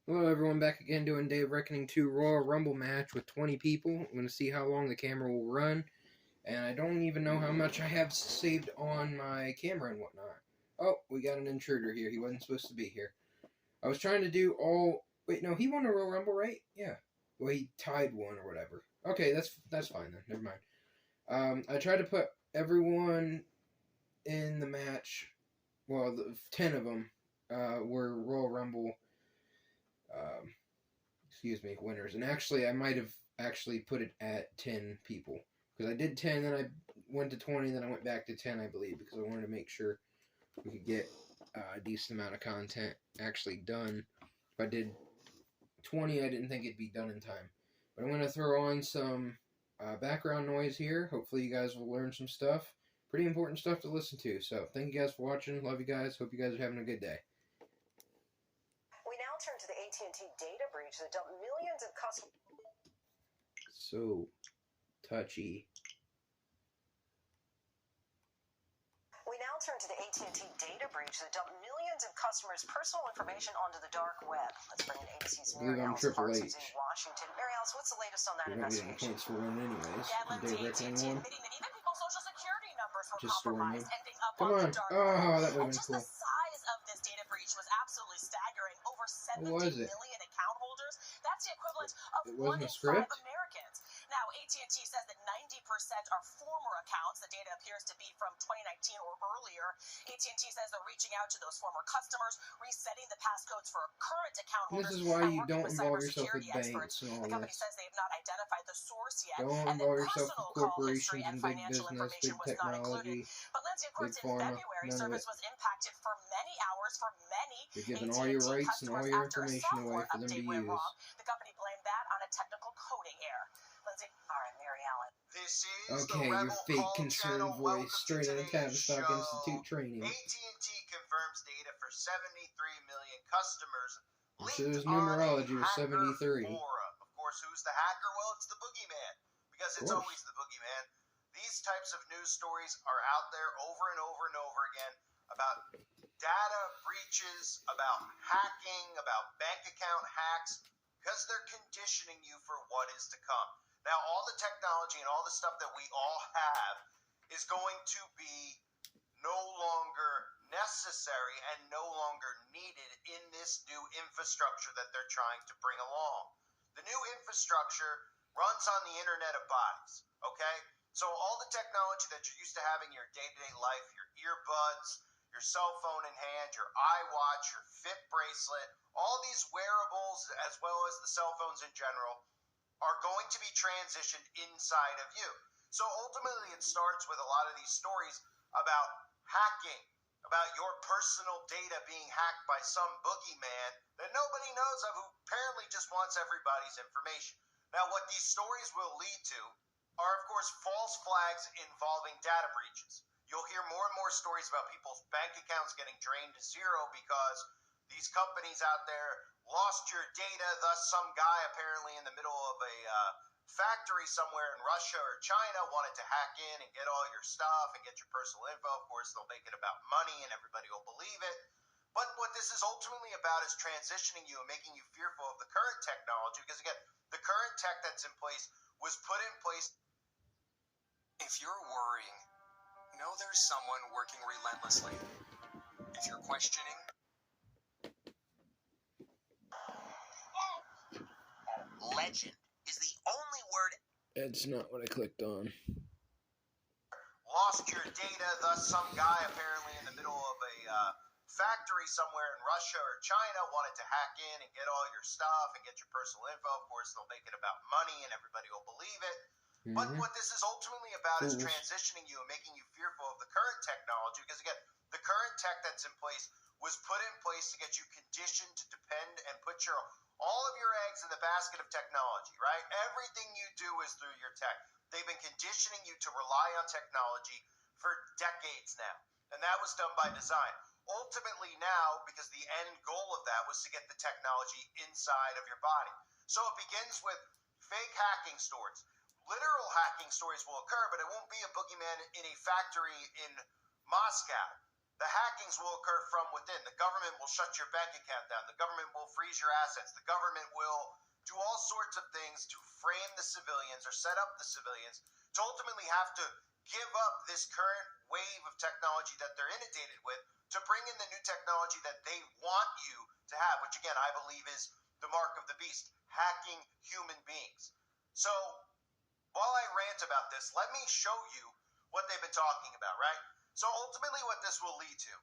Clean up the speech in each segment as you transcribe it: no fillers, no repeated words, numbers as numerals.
Hello everyone, back again doing Day of Reckoning 2 Royal Rumble match with 20 people. I'm going to see how long the camera will run. And I don't even know how much I have saved on my camera and whatnot. Oh, we got an intruder here. He wasn't supposed to be here. I was trying to do all... Wait, no, he won a Royal Rumble, right? Yeah. Well, he tied one or whatever. Okay, that's fine then. Never mind. I tried to put everyone in the match. Well, 10 of them were Royal Rumble... winners. And actually, I might have actually put it at 10 people. Because I did 10, then I went to 20, then I went back to 10, I believe. Because I wanted to make sure we could get a decent amount of content actually done. If I did 20, I didn't think it'd be done in time. But I'm going to throw on some background noise here. Hopefully you guys will learn some stuff. Pretty important stuff to listen to. So, thank you guys for watching. Love you guys. Hope you guys are having a good day. Turn to the AT&T data breach that dumped millions of customers. So touchy. We now turn to the AT&T data breach that dumped millions of customers' personal information onto the dark web. Let's bring in ABC's Mary Alice Parsons in Washington. Mary Alice, what's the latest on that investigation? Points for one anyways. Yeah, Lindsay, AT&T admitting that even people's social security numbers were just compromised, ending up on the dark web. Oh, that would have been just cool. The size of this data breach was absolutely staggering. Over 70 million account holders. That's the equivalent of 1 in 5 Americans. Now, AT&T says that 90% are former accounts. The data appears to be from 2019 or earlier. AT&T says they're reaching out to those former customers, resetting the passcodes for current account holders. This is why you don't involve yourself with banks and all the company says they have not identified the source yet. Don't involve yourself with corporations and big business, big technology, but Lindsay, of course, big pharma, in February, service was impacted for many hours for many. You're giving all your rights and all your information away for them to use. The company blamed that on a technical coding error. Lindsay, all right, Mary Allen. This is okay, the your fake concerned voice straight in the Tavistock Institute training. AT&T confirms data for 73 million customers. So there's numerology with 73. Of course, who's the hacker? Well, it's the boogeyman, because it's always the boogeyman. These types of news stories are out there over and over and over again about data breaches, about hacking, about bank account hacks, because they're conditioning you for what is to come. Now, all the technology and all the stuff that we all have is going to be no longer necessary and no longer needed in this new infrastructure that they're trying to bring along. The new infrastructure runs on the Internet of Bodies, okay? So all the technology that you're used to having in your day-to-day life, your earbuds, your cell phone in hand, your iWatch, your Fit bracelet, all these wearables as well as the cell phones in general are going to be transitioned inside of you. So ultimately it starts with a lot of these stories about hacking, about your personal data being hacked by some boogeyman that nobody knows of, who apparently just wants everybody's information. Now, what these stories will lead to are, of course, false flags involving data breaches. You'll hear more and more stories about people's bank accounts getting drained to zero because these companies out there lost your data. Thus, some guy apparently in the middle of a factory somewhere in Russia or China wanted to hack in and get all your stuff and get your personal info. Of course, they'll make it about money and everybody will believe it. But what this is ultimately about is transitioning you and making you fearful of the current technology, because, again, the current tech that's in place was put in place. If you're worrying, know there's someone working relentlessly. If you're questioning, legend is the only word. That's not what I clicked on. Lost your data, thus some guy apparently in the middle of a factory somewhere in Russia or China wanted to hack in and get all your stuff and get your personal info. Of course, they'll make it about money and everybody will believe it. But what this is ultimately about is transitioning you and making you fearful of the current technology, because, again, the current tech that's in place was put in place to get you conditioned to depend and put all of your eggs in the basket of technology, right? Everything you do is through your tech. They've been conditioning you to rely on technology for decades now, and that was done by design. Ultimately now, because the end goal of that was to get the technology inside of your body. So it begins with fake hacking stories. Literal hacking stories will occur, but it won't be a boogeyman in a factory in Moscow. The hackings will occur from within. The government will shut your bank account down. The government will freeze your assets. The government will do all sorts of things to frame the civilians or set up the civilians to ultimately have to give up this current wave of technology that they're inundated with to bring in the new technology that they want you to have, which again, I believe is the mark of the beast, hacking human beings. So while I rant about this, let me show you what they've been talking about, right? So ultimately what this will lead to,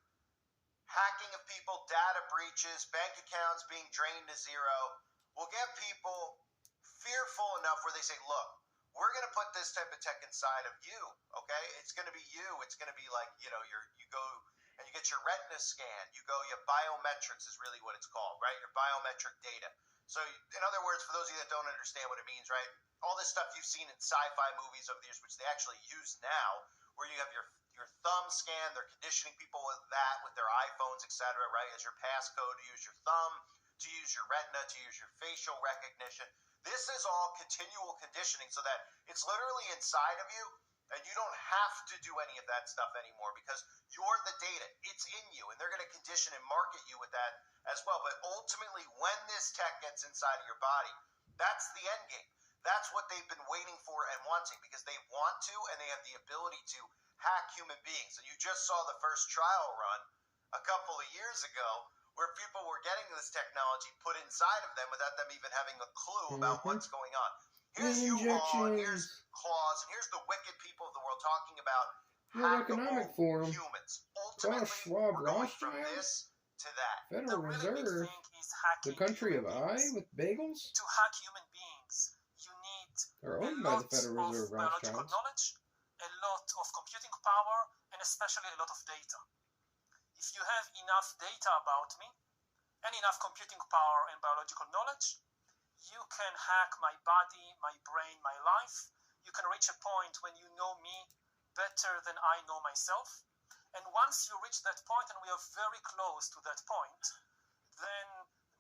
hacking of people, data breaches, bank accounts being drained to zero, will get people fearful enough where they say, look, we're going to put this type of tech inside of you, okay? It's going to be you. It's going to be like, you go and you get your retina scan. You biometrics is really what it's called, right? Your biometric data. So in other words, for those of you that don't understand what it means, right? All this stuff you've seen in sci-fi movies over the years, which they actually use now, where you have your thumb scan, they're conditioning people with that, with their iPhones, etc., right? As your passcode, to use your thumb, to use your retina, to use your facial recognition. This is all continual conditioning so that it's literally inside of you and you don't have to do any of that stuff anymore because you're the data. It's in you, and they're going to condition and market you with that as well. But ultimately, when this tech gets inside of your body, that's the end game. That's what they've been waiting for and wanting because they want to and they have the ability to hack human beings. And you just saw the first trial run a couple of years ago where people were getting this technology put inside of them without them even having a clue about what's going on. Here's U-Haul, and here's Claus, and here's the wicked people of the world talking about World Economic Forum, humans. Klaus Schwab, We're going from Rothschild, this to that. Federal Reserve, the country of I with bagels. To hack human beings, you need Are owned by the Federal Reserve biological Rothschilds. knowledge, a lot of computing power, and especially a lot of data. If you have enough data about me, and enough computing power and biological knowledge, you can hack my body, my brain, my life. You can reach a point when you know me better than I know myself. And once you reach that point, and we are very close to that point, then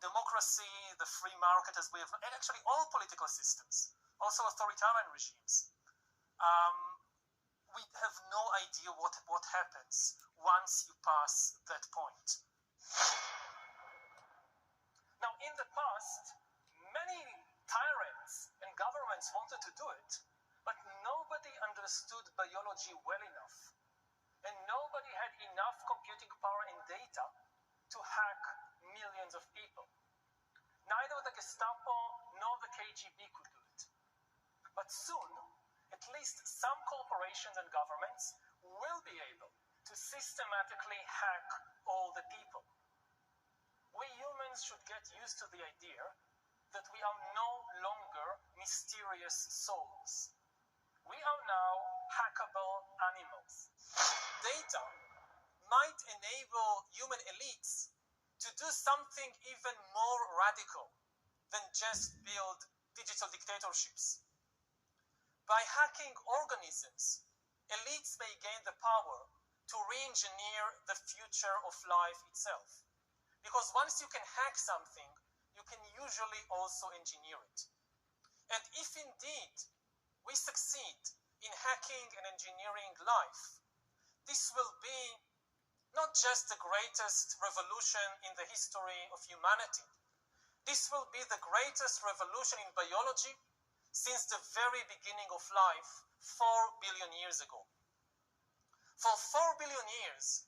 democracy, the free market as we have, and actually all political systems, also authoritarian regimes, we have no idea what happens once you pass that point. Now, in the past, many tyrants and governments wanted to do it, but nobody understood biology well enough, and nobody had enough computing power and data to hack millions of people. Neither the Gestapo nor the KGB could do it. But soon, at least some corporations and governments will be able to systematically hack all the people. We humans should get used to the idea that we are no longer mysterious souls. We are now hackable animals. Data might enable human elites to do something even more radical than just build digital dictatorships. By hacking organisms, elites may gain the power to re-engineer the future of life itself. Because once you can hack something, you can usually also engineer it. And if indeed we succeed in hacking and engineering life, this will be not just the greatest revolution in the history of humanity. This will be the greatest revolution in biology since the very beginning of life 4 billion years ago. For 4 billion years,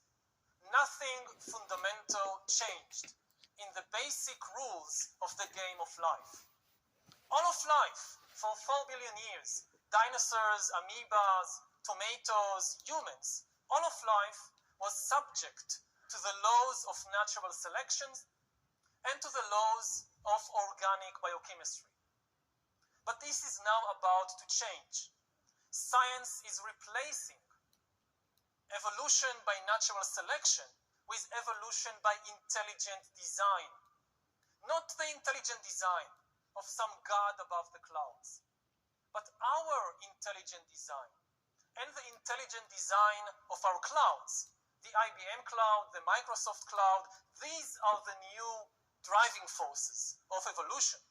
nothing fundamental changed in the basic rules of the game of life. All of life, for 4 billion years, dinosaurs, amoebas, tomatoes, humans, all of life was subject to the laws of natural selection and to the laws of organic biochemistry. But this is now about to change. Science is replacing evolution by natural selection with evolution by intelligent design. Not the intelligent design of some god above the clouds, but our intelligent design and the intelligent design of our clouds, the IBM cloud, the Microsoft cloud. These are the new driving forces of evolution.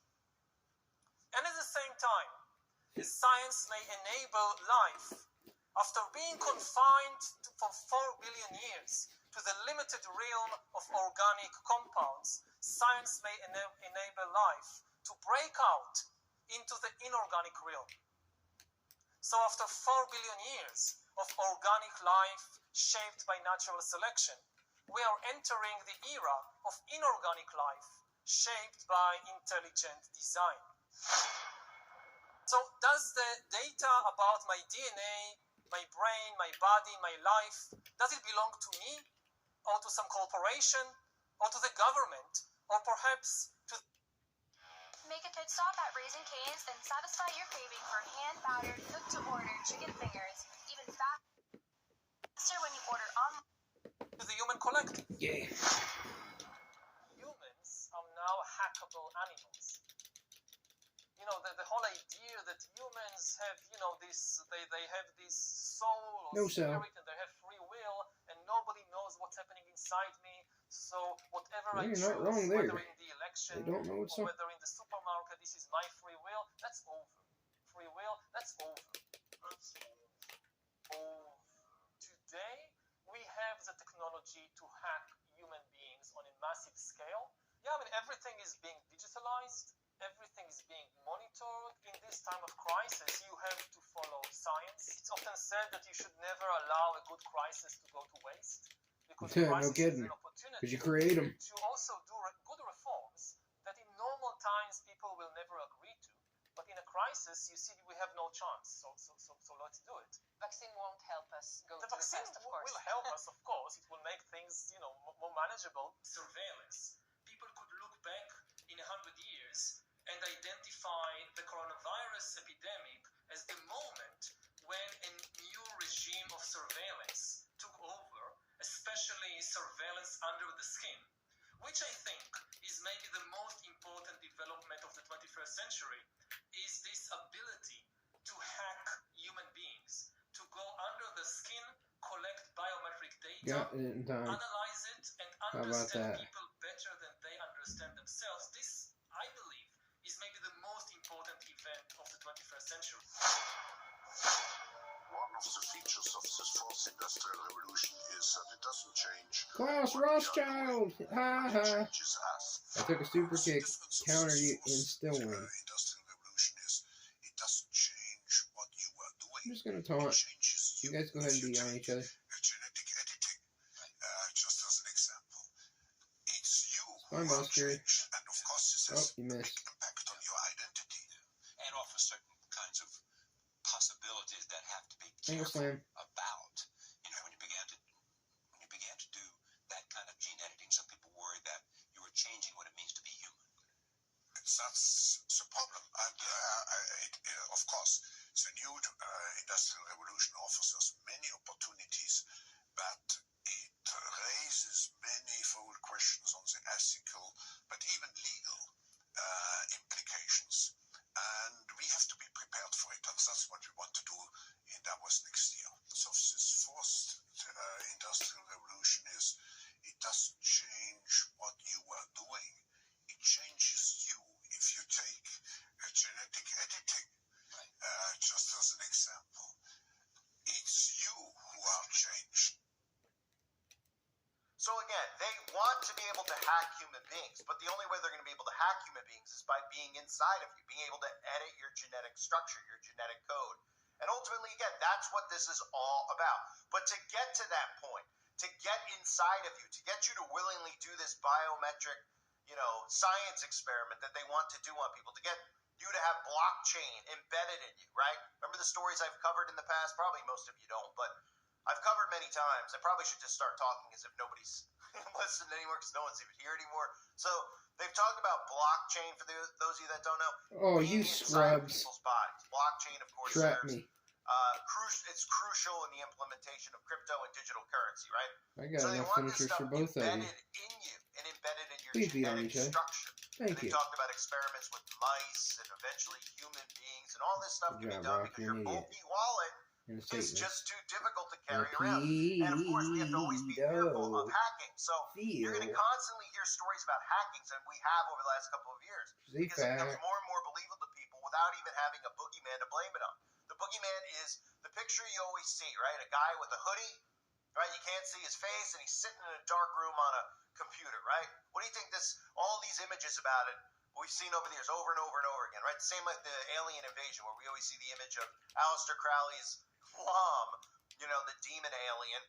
And at the same time, science may enable life, after being confined for 4 billion years to the limited realm of organic compounds, science may enable life to break out into the inorganic realm. So after 4 billion years of organic life shaped by natural selection, we are entering the era of inorganic life shaped by intelligent design. So does the data about my DNA, my brain, my body, my life, does it belong to me, or to some corporation, or to the government, or perhaps to... Make a pit stop at Raising Cane's and satisfy your craving for hand-battered, cooked-to-order chicken fingers, even faster when you order online. To the human collective. Yeah. Humans are now hackable animals. You know, the whole idea that humans have, you know, this, they have this soul or spirit and they have free will and nobody knows what's happening inside me. So whatever I choose, whether in the election or whether in the supermarket, this is my free will, that's over. Free will, that's over. That's over. Today, we have the technology to hack human beings on a massive scale. Yeah, I mean, everything is being digitalized. Everything is being monitored. In this time of crisis, you have to follow science. It's often said that you should never allow a good crisis to go to waste. Because crisis is an opportunity because you create them. To also do good reforms that in normal times people will never agree to. But in a crisis, you see, we have no chance. So let's do it. Vaccine won't help us go the to vaccine the test, of course. Will help us, of course. It will make things, you know, more manageable. Surveillance. People could look back in 100 years and identify the coronavirus epidemic as the moment when a new regime of surveillance took over, especially surveillance under the skin, which I think is maybe the most important development of the 21st century, is this ability to hack human beings, to go under the skin, collect biometric data, analyze it, and understand people better than they understand themselves. This, I believe, is maybe the most important event of the 21st century. One of the features of this fourth industrial revolution is that it doesn't change. Klaus Rothschild! Ha ha! I took a super kick, counter you, and still win. Industrial revolution is it doesn't change what you are doing. I'm just gonna taunt. You guys go ahead and be on each other. Genetic editing, just as an example, it's you Fine, who are Buster. changed, and of course this has you a big missed. impact on your identity. And offer certain kinds of possibilities that have to be Single careful slam. about. You know, when you began to do that kind of gene editing, some people worried that you were changing what it means to be human. That's the problem, and of course, the new industrial revolution offers us many opportunities, but it raises manifold questions on the ethical, but even legal implications. And we have to be prepared for it, and that's what we want to do in Davos next year. So this fourth industrial revolution is, it doesn't change what you are doing, it changes you. If you take genetic editing, just as an example, it's you who are changed. So again, they want to be able to hack human beings, but the only way they're going to be able to hack human beings is by being inside of you, being able to edit your genetic structure, your genetic code. And ultimately, again, that's what this is all about. But to get to that point, to get inside of you, to get you to willingly do this biometric, science experiment that they want to do on people, to get you to have blockchain embedded in you, right? Remember the stories I've covered in the past? Probably most of you don't, but I've covered many times. I probably should just start talking as if nobody's listening anymore because no one's even here anymore. So they've talked about blockchain for those of you that don't know. Oh, you scrubs. People's bodies. Blockchain, of course, Trap me. It's crucial in the implementation of crypto and digital currency, right? I got enough finishers for both of you. In you and embedded in your Please be on genetic each other. structure. Thank you. They talked about experiments with mice and eventually human beings, and all this stuff can be done because your bulky wallet is just too difficult to carry around. And of course, we have to always be fearful of hacking. So you're going to constantly hear stories about hackings, and we have over the last couple of years. Because it becomes more and more believable to people without even having a boogeyman to blame it on. The boogeyman is the picture you always see, right? A guy with a hoodie, right? You can't see his face, and he's sitting in a dark room on a computer, right? What do you think all these images about it we've seen over the years over and over and over again, right? The same like the alien invasion, where we always see the image of Aleister Crowley's Lom, the demon alien,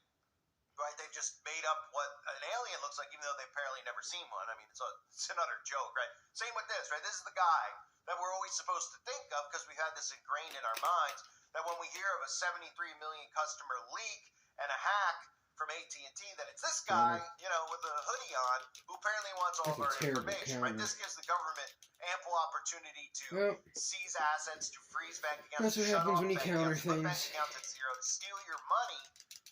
right? They've just made up what an alien looks like, even though they've apparently never seen one. I mean, it's an utter joke, right? Same with this, right? This is the guy that we're always supposed to think of because we've had this ingrained in our minds that when we hear of a 73 million customer leak and a hack from AT&T, that it's this guy, with a hoodie on, who apparently wants all of our information, right? This gives the government ample opportunity to seize assets, to freeze bank accounts, to shut off bank accounts, put bank accounts at zero, to steal your money.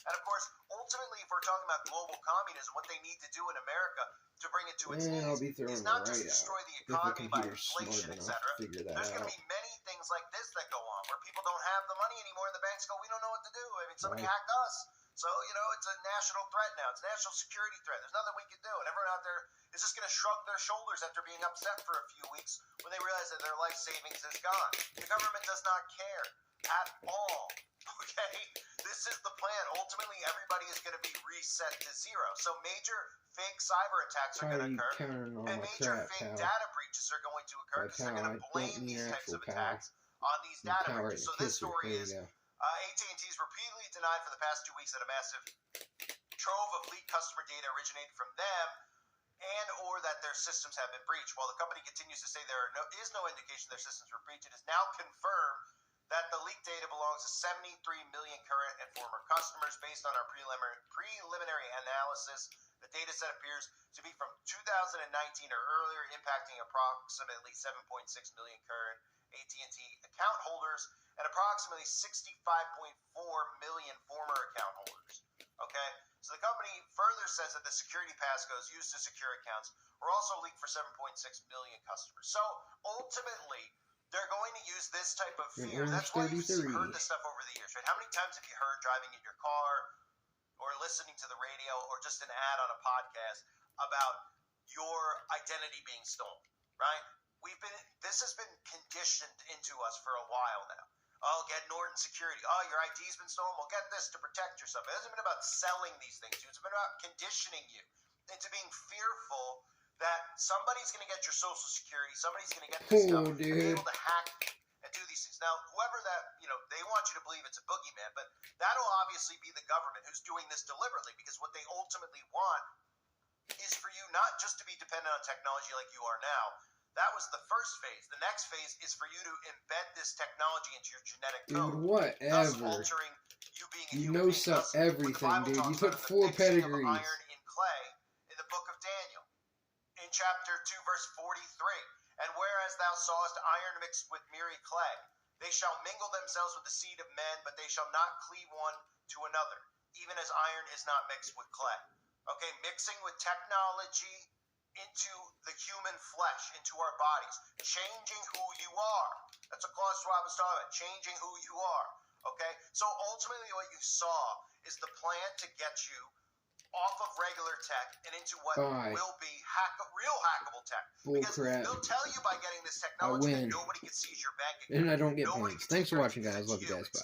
And of course, ultimately, if we're talking about global communism, what they need to do in America to bring it to its knees is not just destroy the economy by inflation, etc. There's going to be many things like this that go on where people don't have the money anymore and the banks go, we don't know what to do. I mean, somebody hacked us. So, it's a national threat now. It's a national security threat. There's nothing we can do. And everyone out there is just going to shrug their shoulders after being upset for a few weeks when they realize that their life savings is gone. The government does not care at all. Okay? This is the plan. Ultimately, everybody is going to be reset to zero. So major fake cyber attacks are going to occur. And major fake data breaches are going to occur because they're going to blame these types of attacks on these data breaches. So this story is AT&T's repeatedly denied for the past 2 weeks that a massive trove of leaked customer data originated from them and or that their systems have been breached. While the company continues to say there is no indication their systems were breached, it is now confirmed that the leaked data belongs to 73 million current and former customers. Based on our preliminary analysis, the data set appears to be from 2019 or earlier, impacting approximately 7.6 million current AT&T account holders and approximately 65.4 million former account holders. Okay? So the company further says that the security passcodes used to secure accounts were also leaked for 7.6 million customers. So ultimately, they're going to use this type of fear. That's why you've heard this stuff over the years, right? How many times have you heard driving in your car or listening to the radio or just an ad on a podcast about your identity being stolen, right? This has been conditioned into us for a while now. Oh, get Norton Security. Oh, your ID's been stolen. Well, get this to protect yourself. It hasn't been about selling these things to you. It's been about conditioning you into being fearful that somebody's going to get your Social Security, somebody's going to get this stuff, and be able to hack and do these things. Now, whoever that, they want you to believe it's a boogeyman, but that'll obviously be the government who's doing this deliberately, because what they ultimately want is for you not just to be dependent on technology like you are now. That was the first phase. The next phase is for you to embed this technology into your genetic code. Dude, whatever. Thus altering you being a you human know being. everything, dude. You took 4 pedigrees. Iron in clay in the book of Daniel, in chapter 2, verse 43. And whereas thou sawest iron mixed with miry clay, they shall mingle themselves with the seed of men, but they shall not cleave one to another, even as iron is not mixed with clay. Okay, mixing with technology into the human flesh, into our bodies, changing who you are. That's what Klaus Schwab was talking about, changing who you are. Okay, so ultimately what you saw is the plan to get you off of regular tech and into what will be real hackable tech. Because they'll tell you by getting this technology that nobody can seize your bank account. And I don't get points. Thanks for watching, guys. Love you guys. Bye.